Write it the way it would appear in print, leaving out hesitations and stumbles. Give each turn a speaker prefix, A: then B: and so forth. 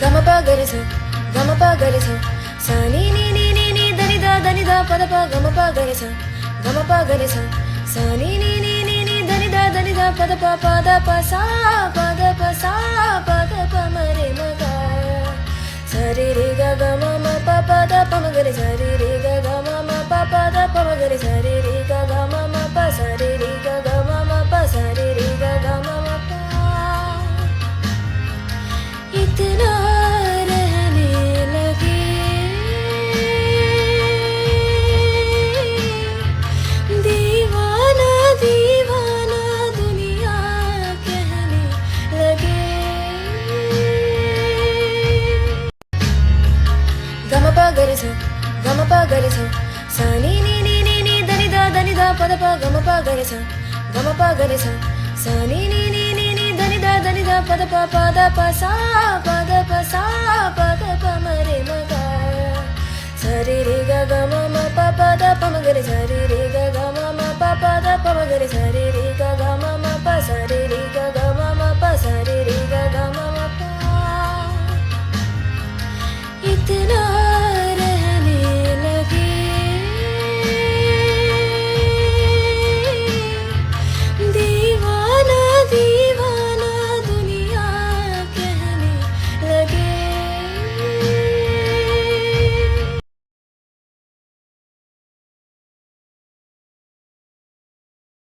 A: గమ ప గరి స గమ ప గరి స స ని ని ని ని ని దని ద పద ప గమ ప గరి స గమ ప గరి స స ని ని ని ని ని దని ద పద ప పద ప సా పద ప సా పద ప మరే మగ సరి రి గ గ మ మ ప ప ద ప మ గరి సరి రి గ గ మ మ ప ప ద ప మ గరి సరి రి గ గ మ మ ప సరి రి గ గ మ మ ప సరి రి గ గ మ మ ప इतना रहने लगे दीवाना दीवाना दुनिया कहने लगे गम प गरि स गम प गरि स स नी नी नी नी नी దని ద పద ప గమ ప గరి స గమ ప గరి స స నీ నీ నీ నీ నీ దని ద పద ప పద ప సా పద ప సా పద ప మరే మగ సరి రి గ గ మ మ ప పద ప మ గరి సరి రి గ గ